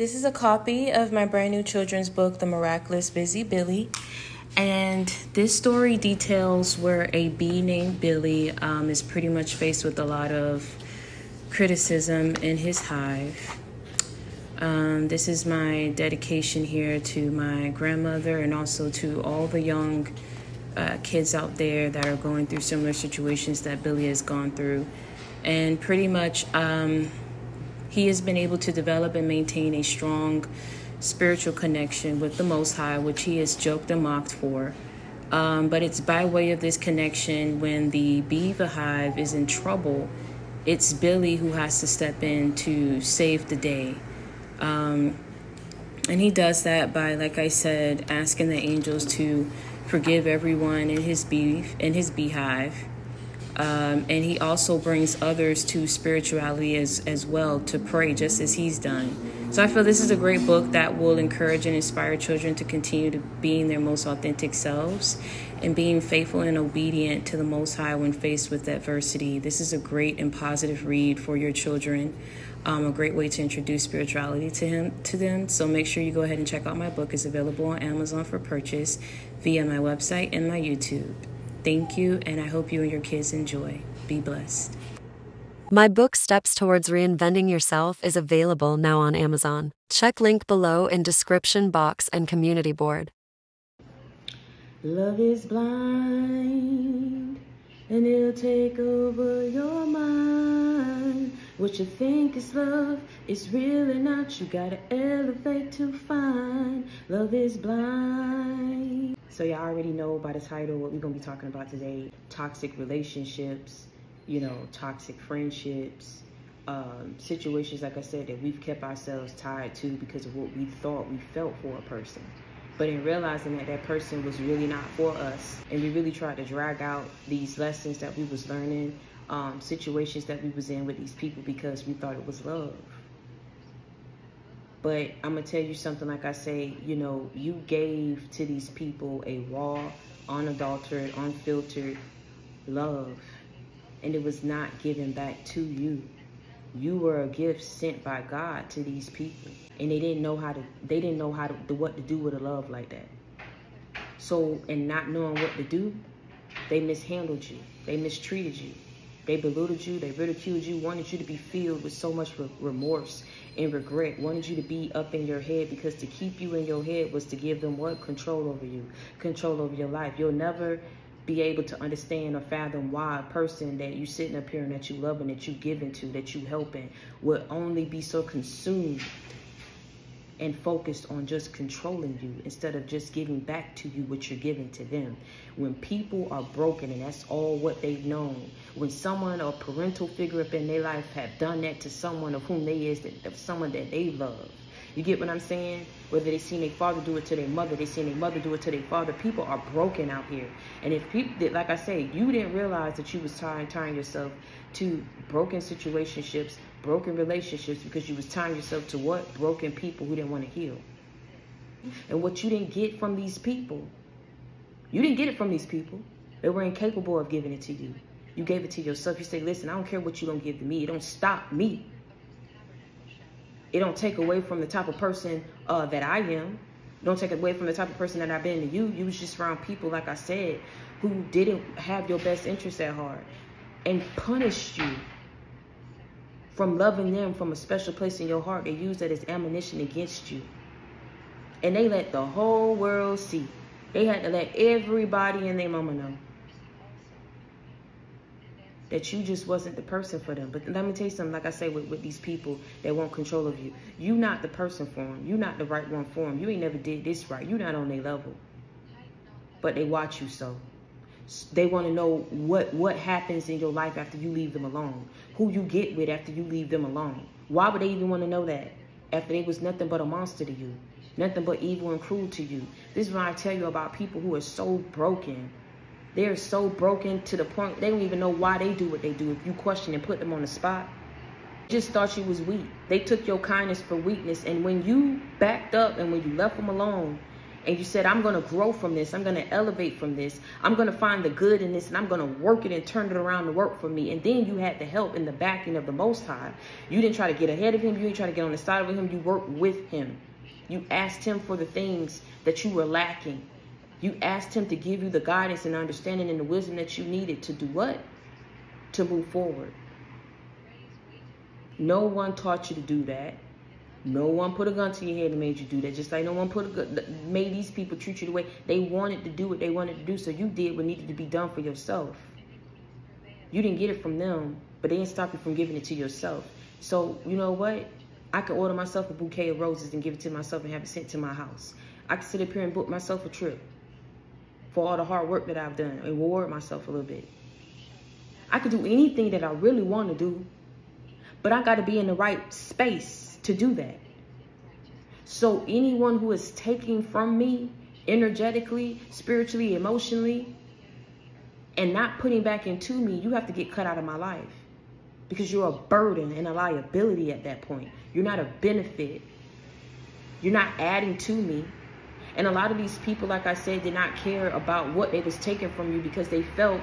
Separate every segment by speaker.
Speaker 1: This is a copy of my brand new children's book, The Miraculous Busy Billy. And this story details where a bee named Billy is pretty much faced with a lot of criticism in his hive. This is my dedication here to my grandmother and also to all the young kids out there that are going through similar situations that Billy has gone through. And pretty much he has been able to develop and maintain a strong spiritual connection with the Most High, which he has joked and mocked for. But it's by way of this connection, when the bee of the hive is in trouble, it's Billy who has to step in to save the day. And he does that by, like I said, asking the angels to forgive everyone in his beehive. And he also brings others to spirituality as well to pray, just as he's done. So I feel this is a great book that will encourage and inspire children to continue to being their most authentic selves and being faithful and obedient to the Most High when faced with adversity. This is a great and positive read for your children. A great way to introduce spirituality to them. So make sure you go ahead and check out my book. It's available on Amazon for purchase via my website and my YouTube. Thank you, and I hope you and your kids enjoy. Be blessed.
Speaker 2: My book, Steps Towards Reinventing Yourself, is available now on Amazon. Check link below in description box and community board.
Speaker 1: Love is blind, and it'll take over your mind. What you think is love is really not. You gotta elevate to find. Love is blind. So y'all already know by the title what we're gonna be talking about today. Toxic relationships, toxic friendships, situations, like I said, that we've kept ourselves tied to because of what we thought we felt for a person. But in realizing that that person was really not for us, and we really tried to drag out these lessons that we was learning, situations that we was in with these people because we thought it was love. But I'm going to tell you something, like I say, you gave to these people a raw, unadulterated, unfiltered love. And it was not given back to you. You were a gift sent by God to these people. And they didn't know what to do with a love like that. So, in not knowing what to do, they mishandled you. They mistreated you. They belittled you, they ridiculed you, wanted you to be filled with so much remorse and regret, wanted you to be up in your head, because to keep you in your head was to give them what? Control over you, control over your life. You'll never be able to understand or fathom why a person that you sitting up here and that you loving, that you giving to, that you helping, would only be so consumed and focused on just controlling you instead of just giving back to you what you're giving to them. When people are broken and that's all what they've known, when someone or parental figure up in their life have done that to someone of whom of someone that they love, you get what I'm saying? Whether they seen their father do it to their mother, they seen their mother do it to their father, people are broken out here. And if people, like I say, you didn't realize that you was tying yourself to broken situationships, broken relationships, because you was tying yourself to what? Broken people who didn't want to heal. And what you didn't get from these people, you didn't get it from these people. They were incapable of giving it to you. You gave it to yourself. You say, listen, I don't care what you don't give to me. It don't stop me. It don't take away from the type of person that I am. It don't take away from the type of person that I've been to you. You was just around people, like I said, who didn't have your best interests at heart and punished you from loving them from a special place in your heart. They used that as ammunition against you. And they let the whole world see. They had to let everybody and their mama know that you just wasn't the person for them. But let me tell you something, like I say, with these people that want control of you. You not the person for them. You not the right one for them. You ain't never did this right. You not on their level. But they watch you so. They want to know what happens in your life after you leave them alone. Who you get with after you leave them alone. Why would they even want to know that? After they was nothing but a monster to you. Nothing but evil and cruel to you. This is when I tell you about people who are so broken. They're so broken to the point they don't even know why they do what they do. If you question and put them on the spot, they just thought you was weak. They took your kindness for weakness. And when you backed up and when you left them alone and you said, I'm going to grow from this. I'm going to elevate from this. I'm going to find the good in this, and I'm going to work it and turn it around to work for me. And then you had the help and the backing of the Most High. You didn't try to get ahead of him. You didn't try to get on the side of him. You worked with him. You asked him for the things that you were lacking. You asked him to give you the guidance and understanding and the wisdom that you needed to do what? To move forward. No one taught you to do that. No one put a gun to your head and made you do that. Just like no one made these people treat you the way they wanted to do what they wanted to do. So you did what needed to be done for yourself. You didn't get it from them, but they didn't stop you from giving it to yourself. So you know what? I can order myself a bouquet of roses and give it to myself and have it sent to my house. I can sit up here and book myself a trip for all the hard work that I've done and reward myself a little bit. I could do anything that I really want to do, but I got to be in the right space to do that. So anyone who is taking from me energetically, spiritually, emotionally, and not putting back into me, you have to get cut out of my life, because you're a burden and a liability at that point. You're not a benefit. You're not adding to me. And a lot of these people, like I said, did not care about what they was taking from you, because they felt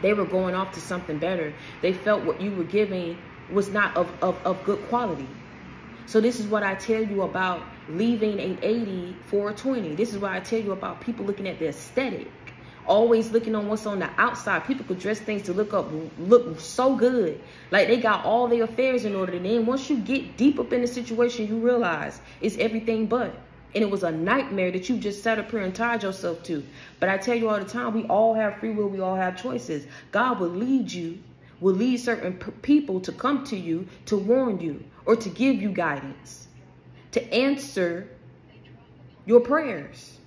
Speaker 1: they were going off to something better. They felt what you were giving was not of good quality. So this is what I tell you about leaving an 80 for a 20. This is what I tell you about people looking at the aesthetic, always looking on what's on the outside. People could dress things to look so good, like they got all their affairs in order. And then once you get deep up in the situation, you realize it's everything but. And it was a nightmare that you just sat up here and tied yourself to. But I tell you all the time, we all have free will. We all have choices. God will lead you, will lead certain people to come to you, to warn you, or to give you guidance, to answer your prayers.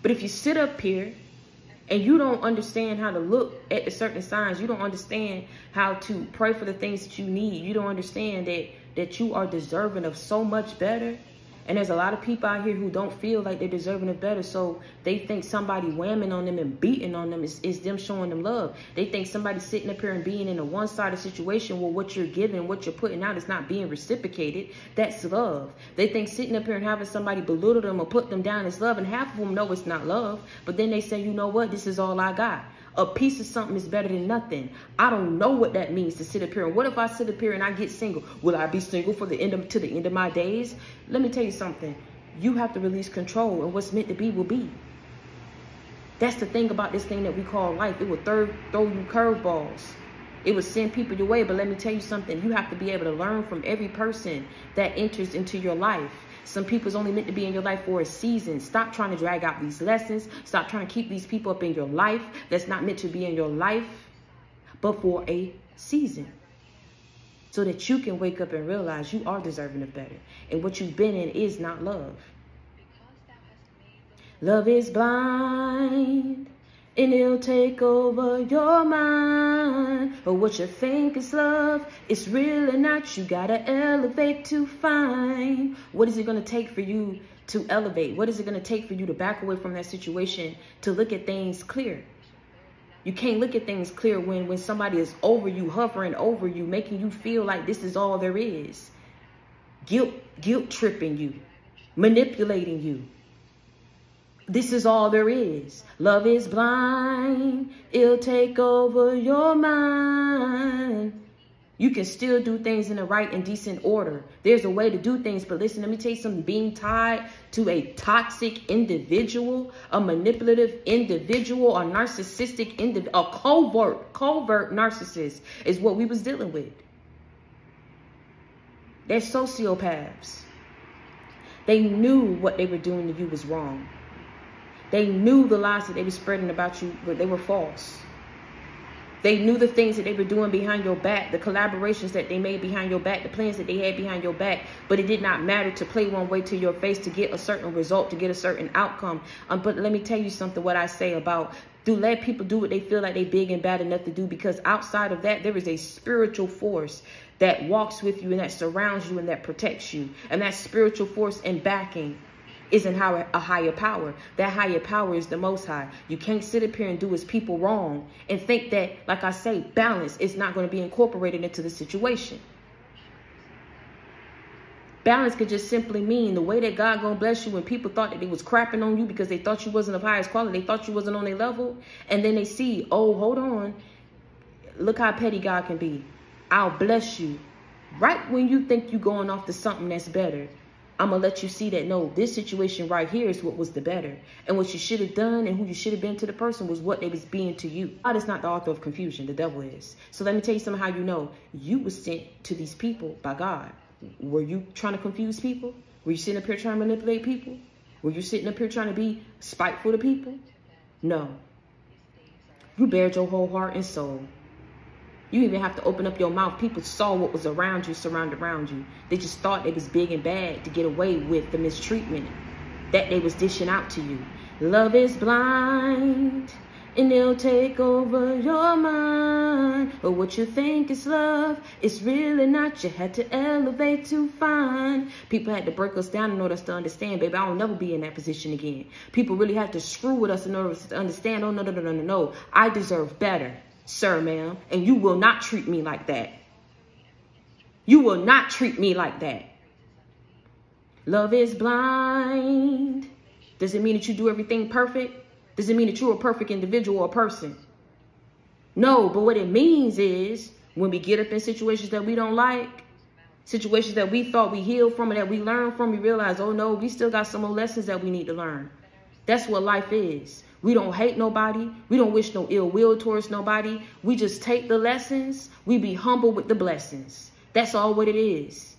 Speaker 1: But if you sit up here and you don't understand how to look at the certain signs, you don't understand how to pray for the things that you need, you don't understand that you are deserving of so much better. And there's a lot of people out here who don't feel like they're deserving of better. So they think somebody whamming on them and beating on them is them showing them love. They think somebody sitting up here and being in a one-sided situation where what you're giving, what you're putting out is not being reciprocated. That's love. They think sitting up here and having somebody belittle them or put them down is love. And half of them know it's not love. But then they say, you know what? This is all I got. A piece of something is better than nothing. I don't know what that means to sit up here. And what if I sit up here and I get single? Will I be single for to the end of my days? Let me tell you something. You have to release control, and what's meant to be will be. That's the thing about this thing that we call life. It will throw you curveballs. It will send people your way. But let me tell you something. You have to be able to learn from every person that enters into your life. Some people's only meant to be in your life for a season. Stop trying to drag out these lessons. Stop trying to keep these people up in your life that's not meant to be in your life, but for a season. So that you can wake up and realize you are deserving of better. And what you've been in is not love. Love is blind, and it'll take over your mind. But what you think is love, it's really not. You gotta elevate to find. What is it gonna take for you to elevate? What is it gonna take for you to back away from that situation to look at things clear? You can't look at things clear when somebody is over you, hovering over you, making you feel like this is all there is. Guilt tripping you, manipulating you. This is all there is. Love is blind. It'll take over your mind. You can still do things in the right and decent order. There's a way to do things. But listen, let me tell you something. Being tied to a toxic individual, a manipulative individual, a narcissistic individual, a covert narcissist is what we was dealing with. They're sociopaths. They knew what they were doing to you was wrong. They knew the lies that they were spreading about you, but they were false. They knew the things that they were doing behind your back, the collaborations that they made behind your back, the plans that they had behind your back. But it did not matter to play one way to your face to get a certain result, to get a certain outcome. But let me tell you something, what I say about let people do what they feel like they big and bad enough to do. Because outside of that, there is a spiritual force that walks with you and that surrounds you and that protects you. And that spiritual force and backing isn't a higher power. That higher power is the Most High. You can't sit up here and do his people wrong and think that, like I say, balance is not going to be incorporated into the situation. Balance could just simply mean the way that God gonna bless you when people thought that they was crapping on you because they thought you wasn't of highest quality. They thought you wasn't on their level. And then they see, oh, hold on. Look how petty God can be. I'll bless you. Right when you think you're going off to something that's better, I'm going to let you see that, no, this situation right here is what was the better. And what you should have done and who you should have been to the person was what they was being to you. God is not the author of confusion. The devil is. So let me tell you something how you know you was sent to these people by God. Were you trying to confuse people? Were you sitting up here trying to manipulate people? Were you sitting up here trying to be spiteful to people? No. You bared your whole heart and soul. You even have to open up your mouth. People saw what was around you, surrounded around you. They just thought it was big and bad to get away with the mistreatment that they was dishing out to you. Love is blind, and it'll take over your mind. But what you think is love, it's really not. You had to elevate to find. People had to break us down in order to understand, baby, I will never be in that position again. People really had to screw with us in order to understand, oh, no. I deserve better, sir, ma'am, and you will not treat me like that. You will not treat me like that. Love is blind. Does it mean that you do everything perfect? Does it mean that you're a perfect individual or person? No, but what it means is when we get up in situations that we don't like, situations that we thought we healed from and that we learned from, we realize, oh no, we still got some more lessons that we need to learn. That's what life is. We don't hate nobody. We don't wish no ill will towards nobody. We just take the lessons. We be humble with the blessings. That's all what it is.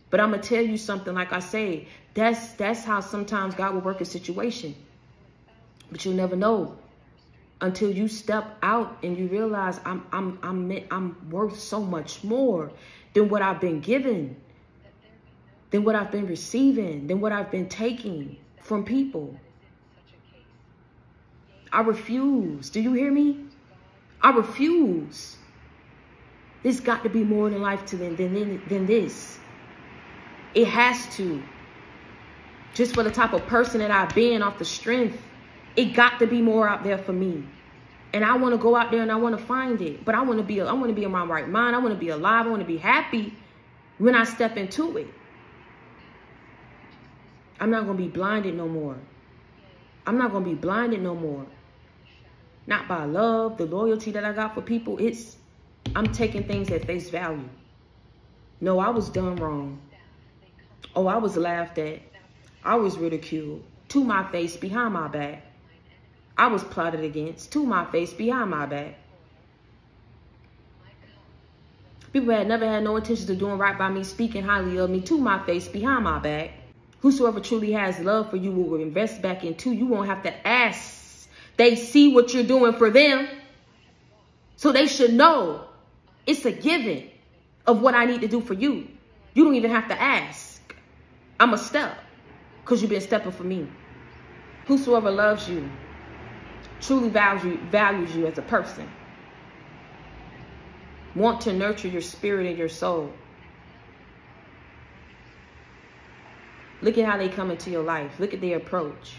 Speaker 1: But I'm going to tell you something, like I say, that's how sometimes God will work a situation. But you'll never know until you step out and you realize I'm worth so much more than what I've been given, than what I've been receiving, than what I've been taking from people. I refuse. Do you hear me? I refuse. There's got to be more in life to than this. It has to. Just for the type of person that I've been, off the strength, it got to be more out there for me. And I want to go out there and I want to find it. But I want to be in my right mind. I want to be alive. I want to be happy when I step into it. I'm not going to be blinded no more. I'm not going to be blinded no more. Not by love, the loyalty that I got for people. I'm taking things at face value. No, I was done wrong. Oh, I was laughed at. I was ridiculed. To my face, behind my back. I was plotted against. To my face, behind my back. People had never had no intentions of doing right by me, speaking highly of me. To my face, behind my back. Whosoever truly has love for you will invest back into. You won't have to ask. They see what you're doing for them. So they should know it's a given of what I need to do for you. You don't even have to ask. I'm a step because you've been stepping for me. Whosoever loves you truly values you as a person. Want to nurture your spirit and your soul. Look at how they come into your life. Look at their approach.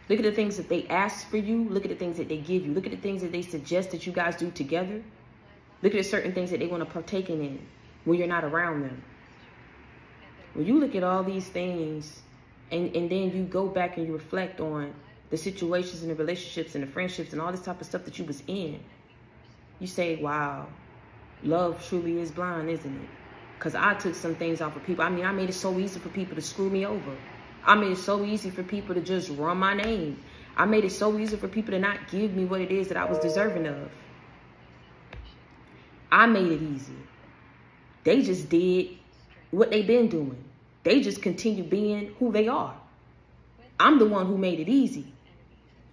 Speaker 1: Look at the things that they ask for you. Look at the things that they give you. Look at the things that they suggest that you guys do together. Look at the certain things that they want to partake in when you're not around them. When you look at all these things and then you go back and you reflect on the situations and the relationships and the friendships and all this type of stuff that you was in, you say, wow, love truly is blind, isn't it? Because I took some things off of people. I mean, I made it so easy for people to screw me over. I made it so easy for people to just run my name. I made it so easy for people to not give me what it is that I was deserving of. I made it easy. They just did what they've been doing. They just continue being who they are. I'm the one who made it easy.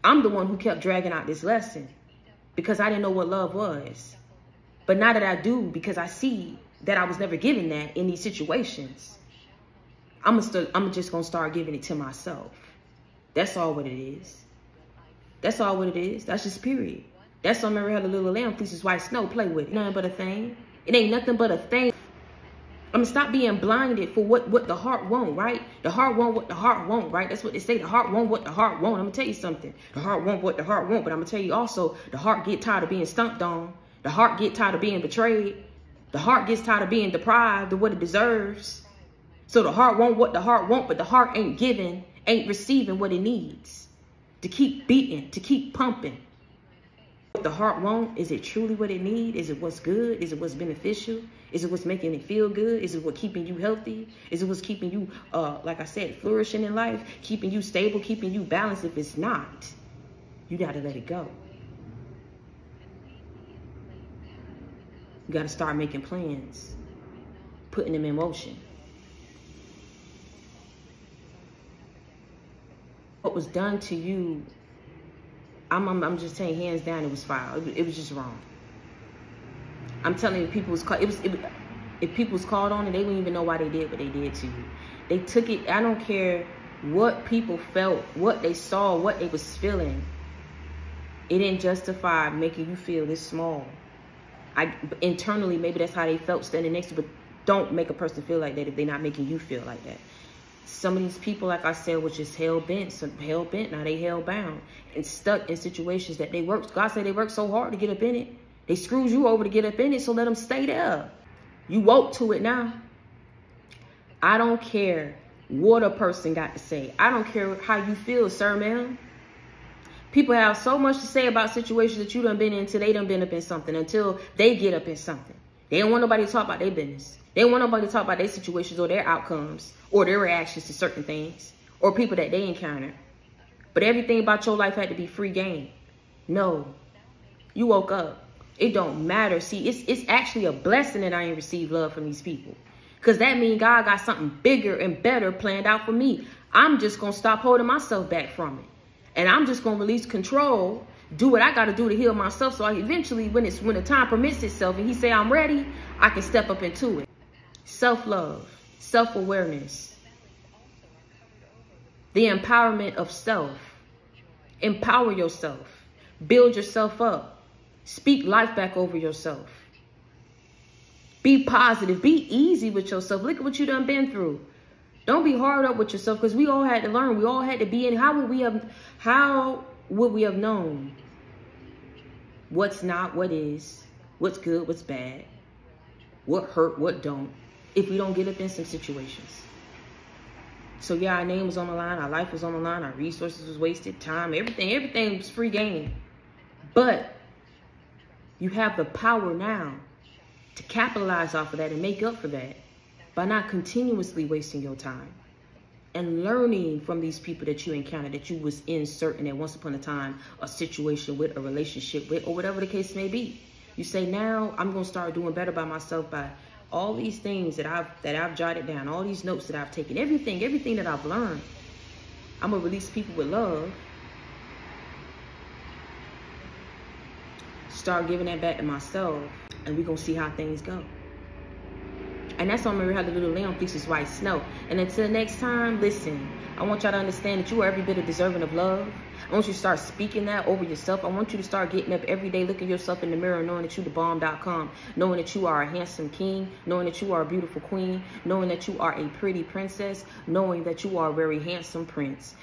Speaker 1: I'm the one who kept dragging out this lesson because I didn't know what love was. But now that I do, because I see that I was never given that in these situations, I'm just going to start giving it to myself. That's all what it is. That's all what it is. That's just period. That's why Mary had a little lamb, fleeces white snow, play with it. Nothing but a thing. It ain't nothing but a thing. I'm going to stop being blinded for what the heart won't, right? The heart won't what the heart won't, right? That's what they say. The heart won't what the heart won't. I'm going to tell you something. The heart won't what the heart won't. But I'm going to tell you also, the heart get tired of being stomped on. The heart get tired of being betrayed. The heart gets tired of being deprived of what it deserves. So the heart wants what the heart wants, but the heart ain't giving, ain't receiving what it needs to keep beating, to keep pumping. What the heart wants, is it truly what it needs? Is it what's good? Is it what's beneficial? Is it what's making it feel good? Is it what's keeping you healthy? Is it what's keeping you, like I said, flourishing in life, keeping you stable, keeping you balanced? If it's not, you got to let it go. You got to start making plans, putting them in motion. What was done to you, I'm just saying, hands down, it was foul. It was just wrong. I'm telling you, if people was called on it, they wouldn't even know why they did what they did to you. They took it. I don't care what people felt, what they saw, what they was feeling. It didn't justify making you feel this small. Internally, maybe that's how they felt standing next to you, but don't make a person feel like that if they're not making you feel like that. Some of these people, like I said, were just hell-bent. Now they hell-bound and stuck in situations that they worked. God said they worked so hard to get up in it. They screwed you over to get up in it, so let them stay there. You woke to it now. I don't care what a person got to say. I don't care how you feel, sir, ma'am. People have so much to say about situations that you done been in until they done been up in something, until they get up in something. They don't want nobody to talk about their business. They don't want nobody to talk about their situations or their outcomes or their reactions to certain things or people that they encounter. But everything about your life had to be free game. No, you woke up. It don't matter. See, it's actually a blessing that I ain't received love from these people, because that means God got something bigger and better planned out for me. I'm just going to stop holding myself back from it. And I'm just going to release control, do what I got to do to heal myself. So I eventually, when the time permits itself and he say I'm ready, I can step up into it. Self-love, self-awareness, the empowerment of self. Empower yourself. Build yourself up. Speak life back over yourself. Be positive. Be easy with yourself. Look at what you done been through. Don't be hard up with yourself, because we all had to learn. We all had to be in. How would we have known what's not, what is, what's good, what's bad, what hurt, what don't, if we don't get up in some situations? So yeah, our name was on the line, our life was on the line, our resources was wasted, time, everything was free game. But you have the power now to capitalize off of that and make up for that by not continuously wasting your time and learning from these people that you encountered, that you was in certain at once upon a time a situation with, a relationship with, or whatever the case may be. You say, now I'm going to start doing better by myself by all these things that I've jotted down, all these notes that I've taken, everything that I've learned. I'm going to release people with love. Start giving that back to myself, and we're going to see how things go. And that's why I'm going to have the little lamb fleeces white snow. And until next time, listen, I want y'all to understand that you are every bit of deserving of love. I want you to start speaking that over yourself. I want you to start getting up every day, looking yourself in the mirror, knowing that you 𝗍𝗏.com, knowing that you are a handsome king, knowing that you are a beautiful queen, knowing that you are a pretty princess, knowing that you are a very handsome prince.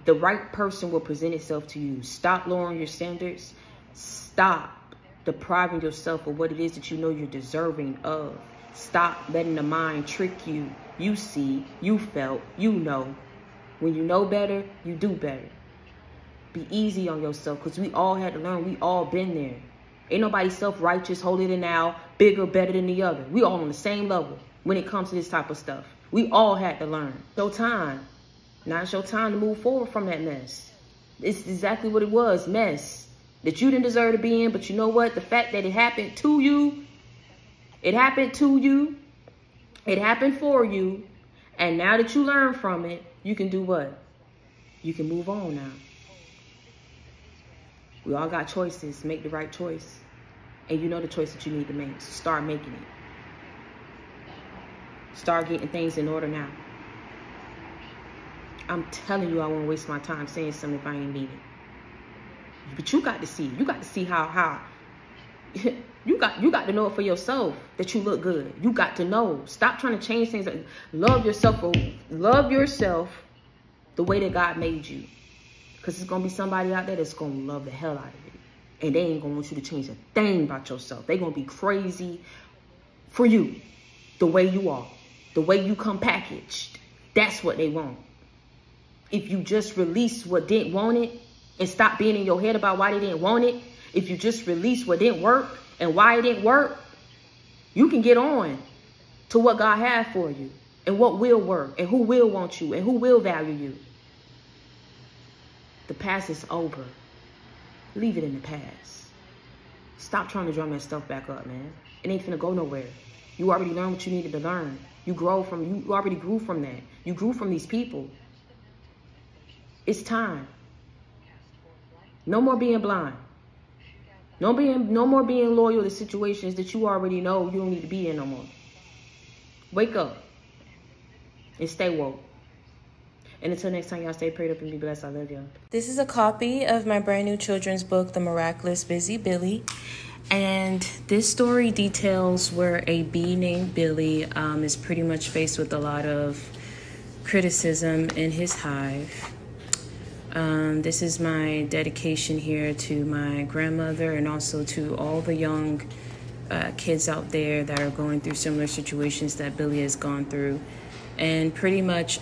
Speaker 1: The right person will present itself to you. Stop lowering your standards. Stop depriving yourself of what it is that you know you're deserving of. Stop letting the mind trick you. You see, you felt, you know. When you know better, you do better. Be easy on yourself, because we all had to learn. We all been there. Ain't nobody self-righteous, holier than thou, bigger, better than the other. We all on the same level when it comes to this type of stuff. We all had to learn. It's your time. Now it's your time to move forward from that mess. It's exactly what it was, mess that you didn't deserve to be in. But you know what? The fact that it happened to you, it happened to you, it happened for you, and now that you learn from it, you can do what? You can move on now. We all got choices. Make the right choice. And you know the choice that you need to make. So start making it. Start getting things in order now. I'm telling you, I won't waste my time saying something if I ain't mean it. But you got to see. You got to see how you got to know it for yourself that you look good. You got to know. Stop trying to change things. Love yourself. Love yourself the way that God made you. Because there's going to be somebody out there that's going to love the hell out of it. And they ain't going to want you to change a thing about yourself. They're going to be crazy for you, the way you are, the way you come packaged. That's what they want. If you just release what didn't want it and stop being in your head about why they didn't want it, if you just release what didn't work and why it didn't work, you can get on to what God had for you and what will work and who will want you and who will value you. The past is over. Leave it in the past. Stop trying to drum that stuff back up, man. It ain't finna go nowhere. You already learned what you needed to learn. You already grew from that. You grew from these people. It's time. No more being blind. No more being loyal to situations that you already know you don't need to be in no more. Wake up and stay woke. And until next time, y'all stay prayed up and be blessed. I love y'all. This is a copy of my brand new children's book, The Miraculous Busy Billy. And this story details where a bee named Billy is pretty much faced with a lot of criticism in his hive. This is my dedication here to my grandmother and also to all the young kids out there that are going through similar situations that Billy has gone through. And pretty much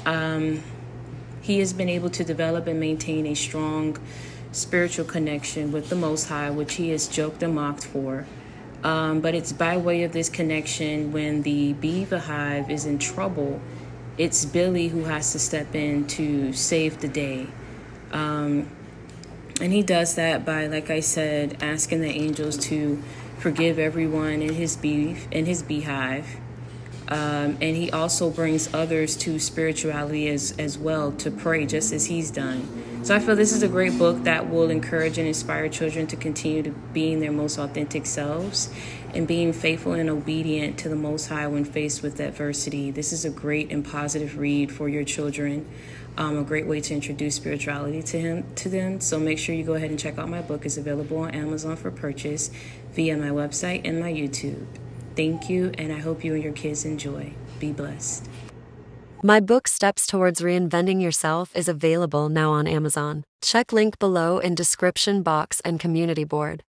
Speaker 1: he has been able to develop and maintain a strong spiritual connection with the Most High, which he is joked and mocked for. But it's by way of this connection when the bee of the hive is in trouble, it's Billy who has to step in to save the day. And he does that by, like I said, asking the angels to forgive everyone in his beehive. And he also brings others to spirituality as well to pray, just as he's done. So I feel this is a great book that will encourage and inspire children to continue to being their most authentic selves and being faithful and obedient to the Most High when faced with adversity. This is a great and positive read for your children. A great way to introduce spirituality to them. So make sure you go ahead and check out my book. It's available on Amazon for purchase via my website and my YouTube. Thank you, and I hope you and your kids enjoy. Be blessed.
Speaker 2: My book, Steps Towards Reinventing Yourself, is available now on Amazon. Check link below in description box and community board.